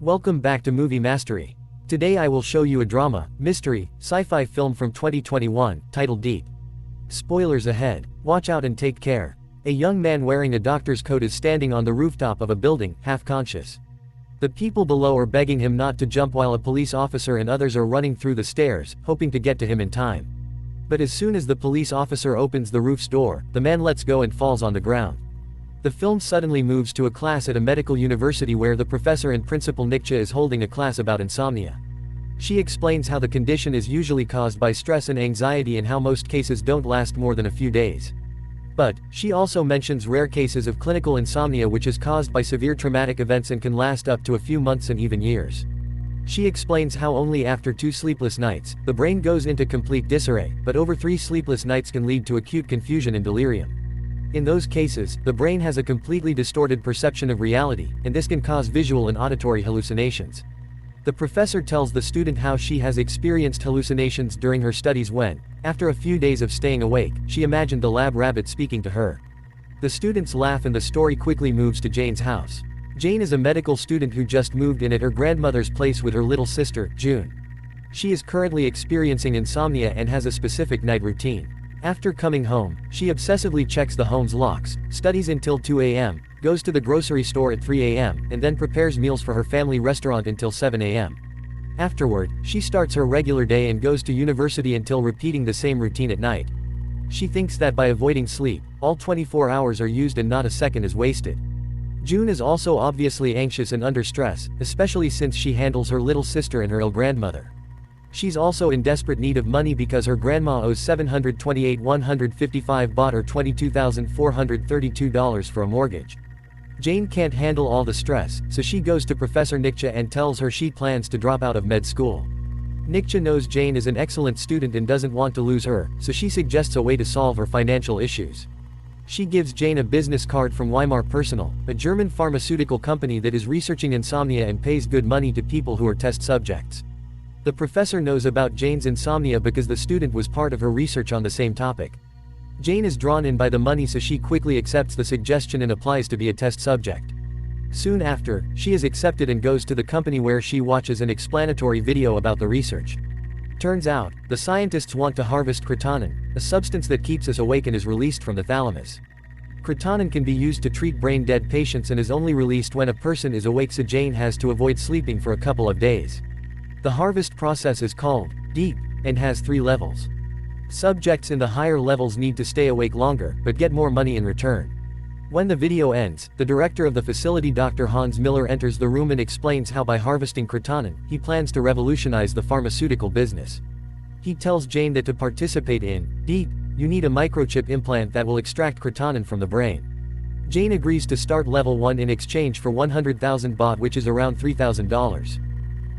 Welcome back to Movie Mastery. Today I will show you a drama, mystery, sci-fi film from 2021, titled Deep. Spoilers ahead. Watch out and take care. A young man wearing a doctor's coat is standing on the rooftop of a building, half conscious. The people below are begging him not to jump while a police officer and others are running through the stairs, hoping to get to him in time. But as soon as the police officer opens the roof's door, the man lets go and falls on the ground. The film suddenly moves to a class at a medical university where the professor and principal Nikcha is holding a class about insomnia. She explains how the condition is usually caused by stress and anxiety and how most cases don't last more than a few days. But, she also mentions rare cases of clinical insomnia which is caused by severe traumatic events and can last up to a few months and even years. She explains how only after 2 sleepless nights, the brain goes into complete disarray, but over 3 sleepless nights can lead to acute confusion and delirium. In those cases, the brain has a completely distorted perception of reality, and this can cause visual and auditory hallucinations. The professor tells the student how she has experienced hallucinations during her studies when, after a few days of staying awake, she imagined the lab rabbit speaking to her. The students laugh and the story quickly moves to Jane's house. Jane is a medical student who just moved in at her grandmother's place with her little sister, June. She is currently experiencing insomnia and has a specific night routine. After coming home, she obsessively checks the home's locks, studies until 2 a.m., goes to the grocery store at 3 a.m., and then prepares meals for her family restaurant until 7 a.m. Afterward, she starts her regular day and goes to university until repeating the same routine at night. She thinks that by avoiding sleep, all 24 hours are used and not a second is wasted. June is also obviously anxious and under stress, especially since she handles her little sister and her ill grandmother. She's also in desperate need of money because her grandma owes $728,155 baht or $22,432 for a mortgage. Jane can't handle all the stress, so she goes to Professor Nikcha and tells her she plans to drop out of med school. Nikcha knows Jane is an excellent student and doesn't want to lose her, so she suggests a way to solve her financial issues. She gives Jane a business card from Weimar Personal, a German pharmaceutical company that is researching insomnia and pays good money to people who are test subjects. The professor knows about Jane's insomnia because the student was part of her research on the same topic. Jane is drawn in by the money, so she quickly accepts the suggestion and applies to be a test subject. Soon after, she is accepted and goes to the company where she watches an explanatory video about the research. Turns out, the scientists want to harvest creatinine, a substance that keeps us awake and is released from the thalamus. Creatinine can be used to treat brain-dead patients and is only released when a person is awake, so Jane has to avoid sleeping for a couple of days. The harvest process is called Deep, and has 3 levels. Subjects in the higher levels need to stay awake longer, but get more money in return. When the video ends, the director of the facility, Dr. Hans Miller, enters the room and explains how by harvesting creatinine, he plans to revolutionize the pharmaceutical business. He tells Jane that to participate in Deep, you need a microchip implant that will extract creatinine from the brain. Jane agrees to start level 1 in exchange for 100,000 baht, which is around $3,000.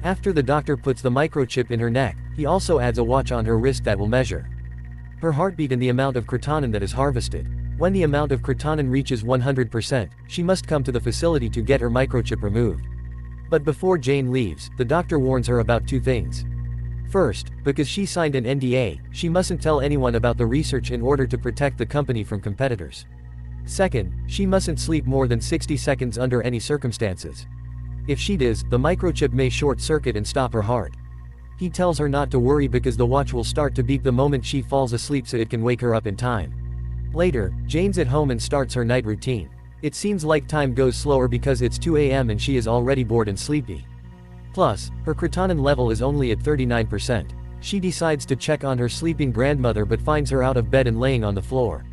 After the doctor puts the microchip in her neck, he also adds a watch on her wrist that will measure her heartbeat and the amount of creatinine that is harvested. When the amount of creatinine reaches 100%, she must come to the facility to get her microchip removed. But before Jane leaves, the doctor warns her about 2 things. First, because she signed an NDA, she mustn't tell anyone about the research in order to protect the company from competitors. Second, she mustn't sleep more than 60 seconds under any circumstances. If she does, the microchip may short-circuit and stop her heart. He tells her not to worry because the watch will start to beep the moment she falls asleep, so it can wake her up in time. Later, Jane's at home and starts her night routine. It seems like time goes slower because it's 2 a.m. and she is already bored and sleepy. Plus, her creatinine level is only at 39%. She decides to check on her sleeping grandmother but finds her out of bed and laying on the floor.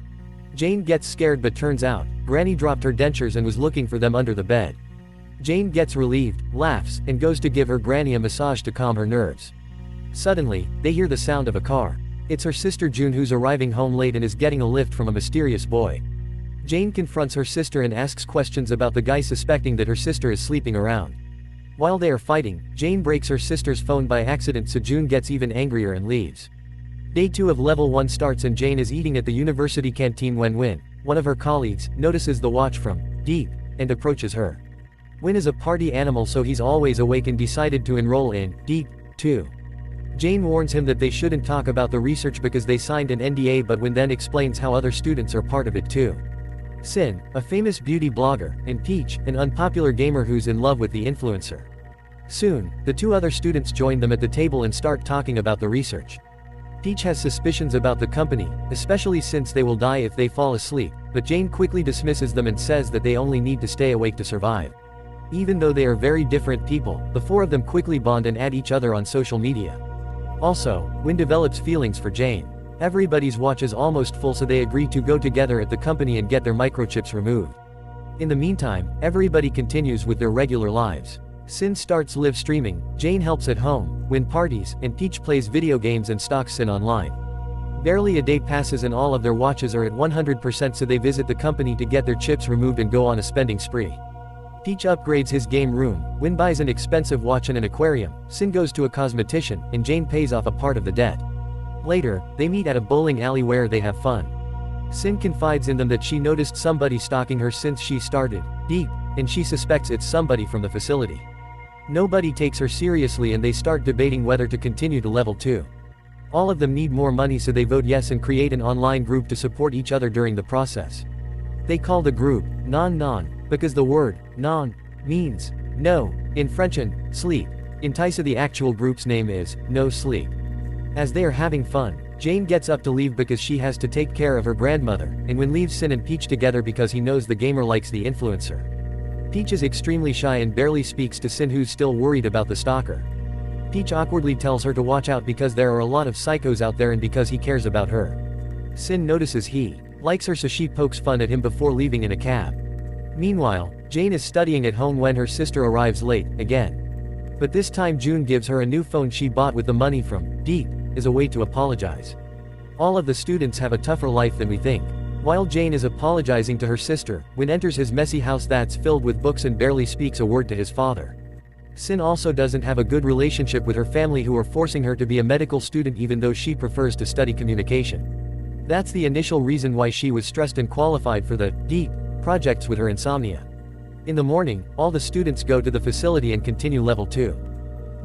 Jane gets scared, but turns out, Granny dropped her dentures and was looking for them under the bed. Jane gets relieved, laughs, and goes to give her granny a massage to calm her nerves. Suddenly, they hear the sound of a car. It's her sister June who's arriving home late and is getting a lift from a mysterious boy. Jane confronts her sister and asks questions about the guy, suspecting that her sister is sleeping around. While they are fighting, Jane breaks her sister's phone by accident, so June gets even angrier and leaves. Day 2 of level 1 starts and Jane is eating at the university canteen when Win, one of her colleagues, notices the watch from Deep and approaches her. Win is a party animal, so he's always awake and decided to enroll in Deep, too. Jane warns him that they shouldn't talk about the research because they signed an NDA, but Win then explains how other students are part of it too. Sin, a famous beauty blogger, and Peach, an unpopular gamer who's in love with the influencer. Soon, the two other students join them at the table and start talking about the research. Peach has suspicions about the company, especially since they will die if they fall asleep, but Jane quickly dismisses them and says that they only need to stay awake to survive. Even though they are very different people, the four of them quickly bond and add each other on social media. Also, Wynn develops feelings for Jane. Everybody's watch is almost full, so they agree to go together at the company and get their microchips removed. In the meantime, everybody continues with their regular lives. Sin starts live streaming, Jane helps at home, Wynn parties, and Peach plays video games and stalks Sin online. Barely a day passes and all of their watches are at 100%, so they visit the company to get their chips removed and go on a spending spree. Peach upgrades his game room, Wynn buys an expensive watch and an aquarium, Sin goes to a cosmetician, and Jane pays off a part of the debt. Later, they meet at a bowling alley where they have fun. Sin confides in them that she noticed somebody stalking her since she started Deep, and she suspects it's somebody from the facility. Nobody takes her seriously and they start debating whether to continue to level 2. All of them need more money, so they vote yes and create an online group to support each other during the process. They call the group Non, because the word non means no in French and sleep in Thai, so the actual group's name is No Sleep. As they are having fun, Jane gets up to leave because she has to take care of her grandmother, and Wynn leaves Sin and Peach together because he knows the gamer likes the influencer. Peach is extremely shy and barely speaks to Sin, who's still worried about the stalker. Peach awkwardly tells her to watch out because there are a lot of psychos out there and because he cares about her. Sin notices he likes her, so she pokes fun at him before leaving in a cab. Meanwhile, Jane is studying at home when her sister arrives late, again. But this time June gives her a new phone she bought with the money from Deep, as a way to apologize. All of the students have a tougher life than we think. While Jane is apologizing to her sister, Wynn enters his messy house that's filled with books and barely speaks a word to his father. Sin also doesn't have a good relationship with her family, who are forcing her to be a medical student even though she prefers to study communication. That's the initial reason why she was stressed and qualified for the Deep projects with her insomnia. In the morning, all the students go to the facility and continue level 2.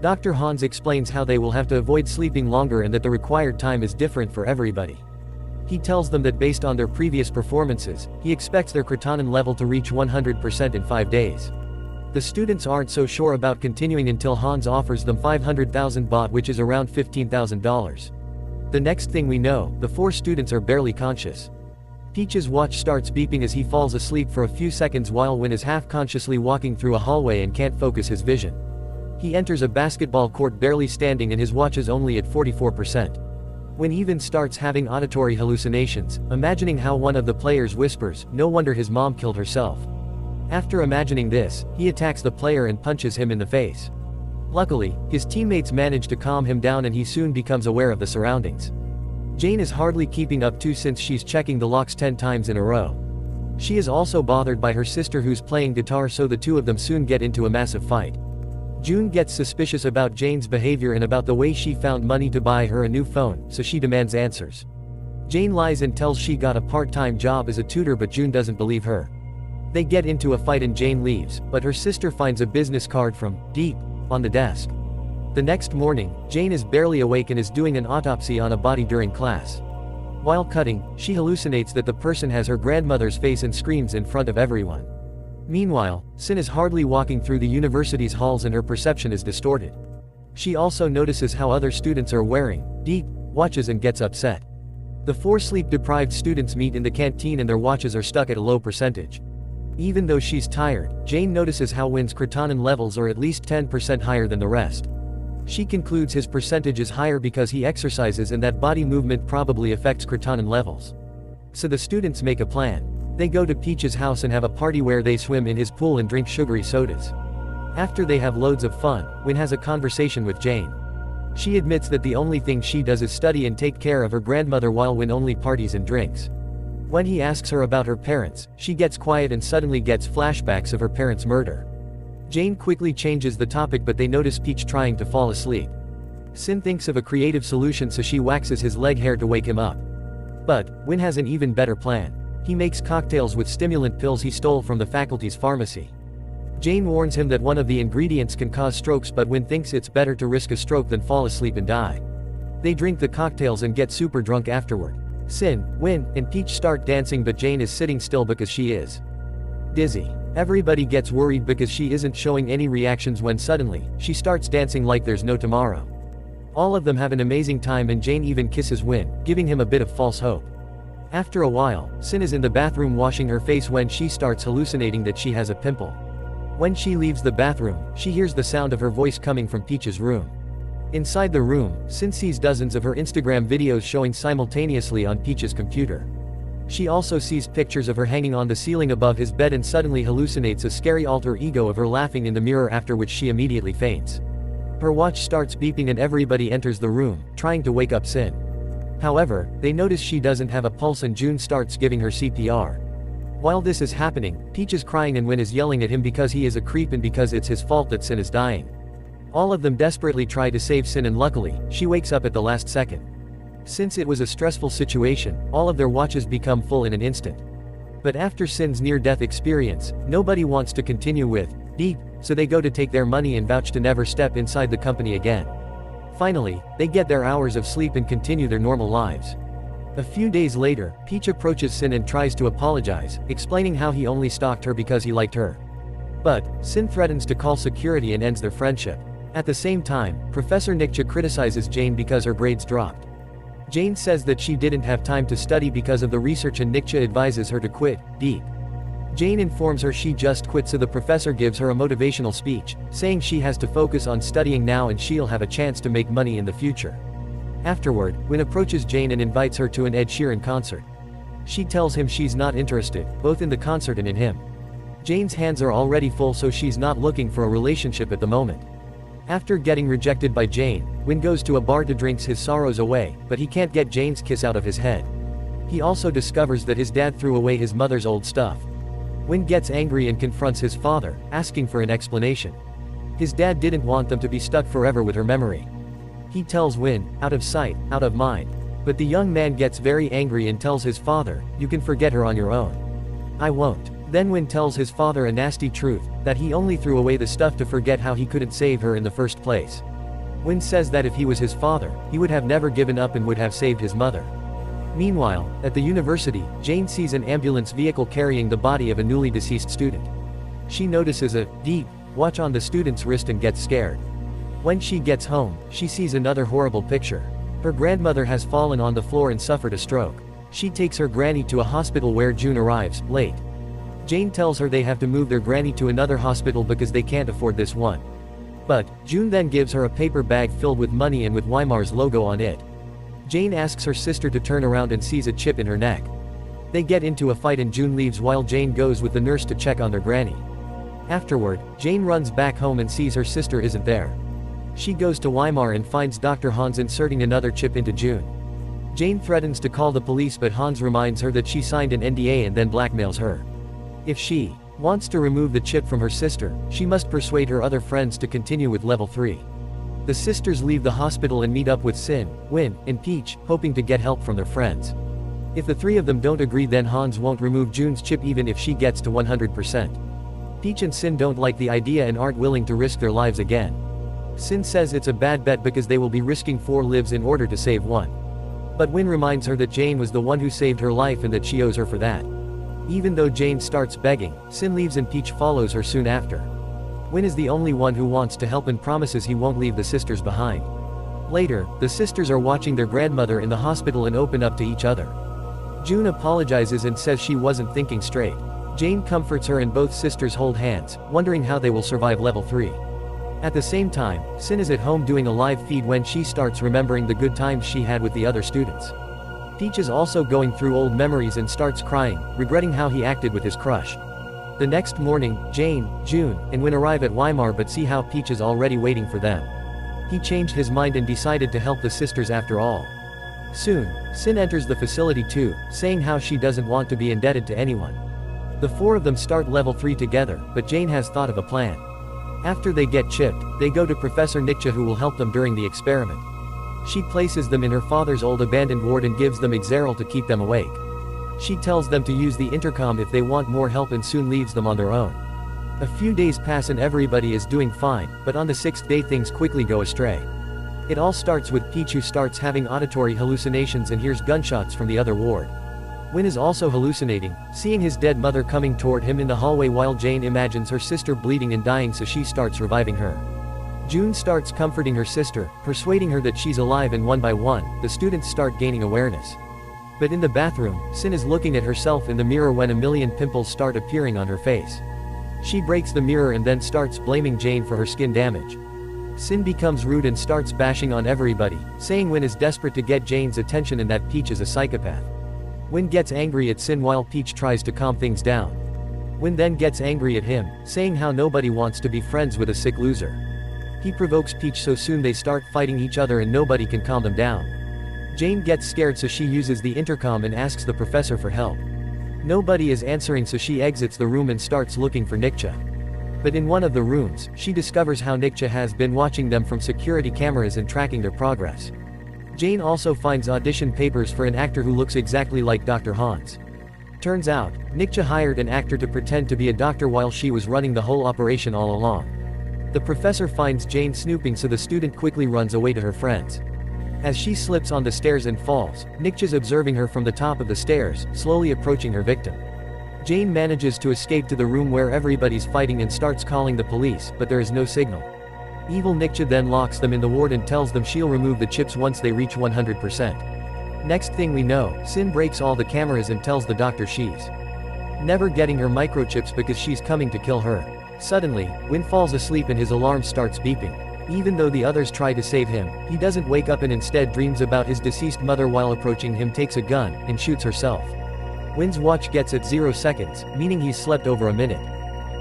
Dr. Hans explains how they will have to avoid sleeping longer and that the required time is different for everybody. He tells them that based on their previous performances, he expects their Kratanen level to reach 100% in 5 days. The students aren't so sure about continuing until Hans offers them 500,000 baht, which is around $15,000. The next thing we know, the 4 students are barely conscious. Peach's watch starts beeping as he falls asleep for a few seconds while Wynn is half-consciously walking through a hallway and can't focus his vision. He enters a basketball court barely standing and his watch is only at 44%. Wynn even starts having auditory hallucinations, imagining how one of the players whispers, "No wonder his mom killed herself." After imagining this, he attacks the player and punches him in the face. Luckily, his teammates manage to calm him down and he soon becomes aware of the surroundings. Jane is hardly keeping up too, since she's checking the locks 10 times in a row. She is also bothered by her sister who's playing guitar, so the two of them soon get into a massive fight. June gets suspicious about Jane's behavior and about the way she found money to buy her a new phone, so she demands answers. Jane lies and tells she got a part-time job as a tutor, but June doesn't believe her. They get into a fight and Jane leaves, but her sister finds a business card from Deep on the desk. The next morning, Jane is barely awake and is doing an autopsy on a body during class. While cutting, she hallucinates that the person has her grandmother's face and screams in front of everyone. Meanwhile, Sin is hardly walking through the university's halls and her perception is distorted. She also notices how other students are wearing Deep watches and gets upset. The 4 sleep-deprived students meet in the canteen and their watches are stuck at a low percentage. Even though she's tired, Jane notices how Wynn's Kratanen levels are at least 10% higher than the rest. She concludes his percentage is higher because he exercises and that body movement probably affects Kratanen levels. So the students make a plan. They go to Peach's house and have a party where they swim in his pool and drink sugary sodas. After they have loads of fun, Wynn has a conversation with Jane. She admits that the only thing she does is study and take care of her grandmother while Wynn only parties and drinks. When he asks her about her parents, she gets quiet and suddenly gets flashbacks of her parents' murder. Jane quickly changes the topic, but they notice Peach trying to fall asleep. Sin thinks of a creative solution, so she waxes his leg hair to wake him up. But Wynn has an even better plan. He makes cocktails with stimulant pills he stole from the faculty's pharmacy. Jane warns him that one of the ingredients can cause strokes, but Wynn thinks it's better to risk a stroke than fall asleep and die. They drink the cocktails and get super drunk afterward. Sin, Wynn, and Peach start dancing, but Jane is sitting still because she is dizzy. Everybody gets worried because she isn't showing any reactions when suddenly, she starts dancing like there's no tomorrow. All of them have an amazing time and Jane even kisses Win, giving him a bit of false hope. After a while, Sin is in the bathroom washing her face when she starts hallucinating that she has a pimple. When she leaves the bathroom, she hears the sound of her voice coming from Peach's room. Inside the room, Sin sees dozens of her Instagram videos showing simultaneously on Peach's computer. She also sees pictures of her hanging on the ceiling above his bed and suddenly hallucinates a scary alter ego of her laughing in the mirror, after which she immediately faints. Her watch starts beeping and everybody enters the room, trying to wake up Sin. However, they notice she doesn't have a pulse and June starts giving her CPR. While this is happening, Peach is crying and Win is yelling at him because he is a creep and because it's his fault that Sin is dying. All of them desperately try to save Sin and luckily, she wakes up at the last second. Since it was a stressful situation, all of their watches become full in an instant. But after Sin's near-death experience, nobody wants to continue with Deep, so they go to take their money and vouch to never step inside the company again. Finally, they get their hours of sleep and continue their normal lives. A few days later, Peach approaches Sin and tries to apologize, explaining how he only stalked her because he liked her. But Sin threatens to call security and ends their friendship. At the same time, Professor Nikcha criticizes Jane because her grades dropped. Jane says that she didn't have time to study because of the research and Nikcha advises her to quit Deep. Jane informs her she just quit, so the professor gives her a motivational speech, saying she has to focus on studying now and she'll have a chance to make money in the future. Afterward, Win approaches Jane and invites her to an Ed Sheeran concert. She tells him she's not interested, both in the concert and in him. Jane's hands are already full, so she's not looking for a relationship at the moment. After getting rejected by Jane, Win goes to a bar to drink his sorrows away, but he can't get Jane's kiss out of his head. He also discovers that his dad threw away his mother's old stuff. Win gets angry and confronts his father, asking for an explanation. His dad didn't want them to be stuck forever with her memory. He tells Win, out of sight, out of mind. But the young man gets very angry and tells his father, you can forget her on your own. I won't. Then Win tells his father a nasty truth, that he only threw away the stuff to forget how he couldn't save her in the first place. Win says that if he was his father, he would have never given up and would have saved his mother. Meanwhile, at the university, Jane sees an ambulance vehicle carrying the body of a newly deceased student. She notices a deep watch on the student's wrist and gets scared. When she gets home, she sees another horrible picture. Her grandmother has fallen on the floor and suffered a stroke. She takes her granny to a hospital where June arrives, late. Jane tells her they have to move their granny to another hospital because they can't afford this one. But, June then gives her a paper bag filled with money and with Weimar's logo on it. Jane asks her sister to turn around and sees a chip in her neck. They get into a fight and June leaves while Jane goes with the nurse to check on their granny. Afterward, Jane runs back home and sees her sister isn't there. She goes to Weimar and finds Dr. Hans inserting another chip into June. Jane threatens to call the police, but Hans reminds her that she signed an NDA and then blackmails her. If she wants to remove the chip from her sister, she must persuade her other friends to continue with level 3. The sisters leave the hospital and meet up with Sin, Win, and Peach, hoping to get help from their friends. If the three of them don't agree, then Hans won't remove June's chip even if she gets to 100%. Peach and Sin don't like the idea and aren't willing to risk their lives again. Sin says it's a bad bet because they will be risking 4 lives in order to save 1. But Win reminds her that Jane was the one who saved her life and that she owes her for that. Even though Jane starts begging, Sin leaves and Peach follows her soon after. Win is the only one who wants to help and promises he won't leave the sisters behind. Later, the sisters are watching their grandmother in the hospital and open up to each other. June apologizes and says she wasn't thinking straight. Jane comforts her and both sisters hold hands, wondering how they will survive level 3. At the same time, Sin is at home doing a live feed when she starts remembering the good times she had with the other students. Peach is also going through old memories and starts crying, regretting how he acted with his crush. The next morning, Jane, June, and Win arrive at Weimar but see how Peach is already waiting for them. He changed his mind and decided to help the sisters after all. Soon, Sin enters the facility too, saying how she doesn't want to be indebted to anyone. The 4 of them start level 3 together, but Jane has thought of a plan. After they get chipped, they go to Professor Nikcha, who will help them during the experiment. She places them in her father's old abandoned ward and gives them Exeril to keep them awake. She tells them to use the intercom if they want more help and soon leaves them on their own. A few days pass and everybody is doing fine, but on the 6th day things quickly go astray. It all starts with Peach, who starts having auditory hallucinations and hears gunshots from the other ward. Win is also hallucinating, seeing his dead mother coming toward him in the hallway while Jane imagines her sister bleeding and dying, so she starts reviving her. June starts comforting her sister, persuading her that she's alive, and one by one, the students start gaining awareness. But in the bathroom, Sin is looking at herself in the mirror when a million pimples start appearing on her face. She breaks the mirror and then starts blaming Jane for her skin damage. Sin becomes rude and starts bashing on everybody, saying Win is desperate to get Jane's attention and that Peach is a psychopath. Win gets angry at Sin while Peach tries to calm things down. Win then gets angry at him, saying how nobody wants to be friends with a sick loser. He provokes Peach, so soon they start fighting each other and nobody can calm them down. Jane gets scared, so she uses the intercom and asks the professor for help. Nobody is answering, so she exits the room and starts looking for Nikcha. But in one of the rooms, she discovers how Nikcha has been watching them from security cameras and tracking their progress. Jane also finds audition papers for an actor who looks exactly like Dr. Hans. Turns out, Nikcha hired an actor to pretend to be a doctor while she was running the whole operation all along. The professor finds Jane snooping, so the student quickly runs away to her friends. As she slips on the stairs and falls, Nikcha's observing her from the top of the stairs, slowly approaching her victim. Jane manages to escape to the room where everybody's fighting and starts calling the police, but there is no signal. Evil Nikcha then locks them in the ward and tells them she'll remove the chips once they reach 100%. Next thing we know, Sin breaks all the cameras and tells the doctor she's never getting her microchips because she's coming to kill her. Suddenly, Win falls asleep and his alarm starts beeping. Even though the others try to save him, he doesn't wake up and instead dreams about his deceased mother. While approaching him, takes a gun and shoots herself. Win's watch gets at 0 seconds, meaning he's slept over a minute.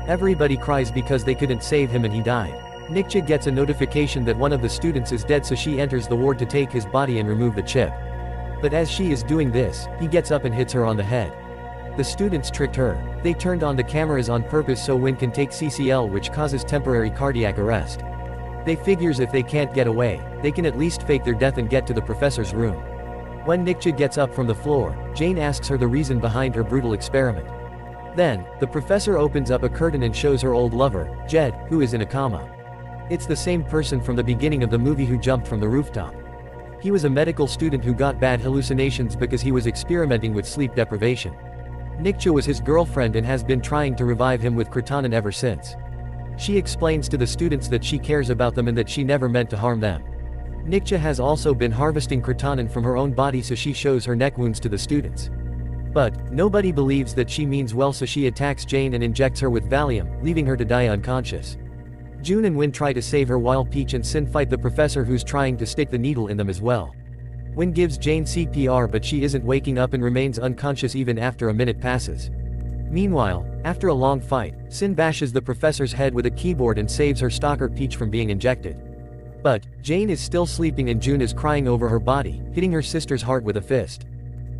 Everybody cries because they couldn't save him and he died. Nikcha gets a notification that one of the students is dead, so she enters the ward to take his body and remove the chip. But as she is doing this, he gets up and hits her on the head. The students tricked her. They turned on the cameras on purpose so Win can take CCL, which causes temporary cardiac arrest. They figures if they can't get away, they can at least fake their death and get to the professor's room. When Nikcha gets up from the floor, Jane asks her the reason behind her brutal experiment. Then, the professor opens up a curtain and shows her old lover, Jed, who is in a coma. It's the same person from the beginning of the movie who jumped from the rooftop. He was a medical student who got bad hallucinations because he was experimenting with sleep deprivation. Nikcha was his girlfriend and has been trying to revive him with Kratanen ever since. She explains to the students that she cares about them and that she never meant to harm them. Nikcha has also been harvesting Kratanen from her own body, so she shows her neck wounds to the students. But, nobody believes that she means well, so she attacks Jane and injects her with Valium, leaving her to die unconscious. June and Win try to save her while Peach and Sin fight the professor, who's trying to stick the needle in them as well. Win gives Jane CPR, but she isn't waking up and remains unconscious even after a minute passes. Meanwhile, after a long fight, Sin bashes the professor's head with a keyboard and saves her stalker Peach from being injected. But, Jane is still sleeping and June is crying over her body, hitting her sister's heart with a fist.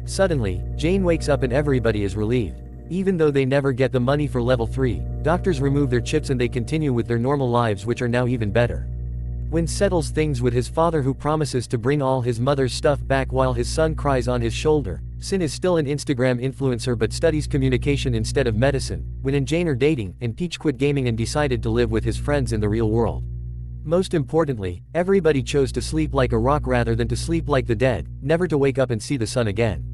Suddenly, Jane wakes up and everybody is relieved. Even though they never get the money for level 3, doctors remove their chips and they continue with their normal lives, which are now even better. Win settles things with his father, who promises to bring all his mother's stuff back while his son cries on his shoulder. Sin is still an Instagram influencer but studies communication instead of medicine. Win and Jane are dating, and Peach quit gaming and decided to live with his friends in the real world. Most importantly, everybody chose to sleep like a rock rather than to sleep like the dead, never to wake up and see the sun again.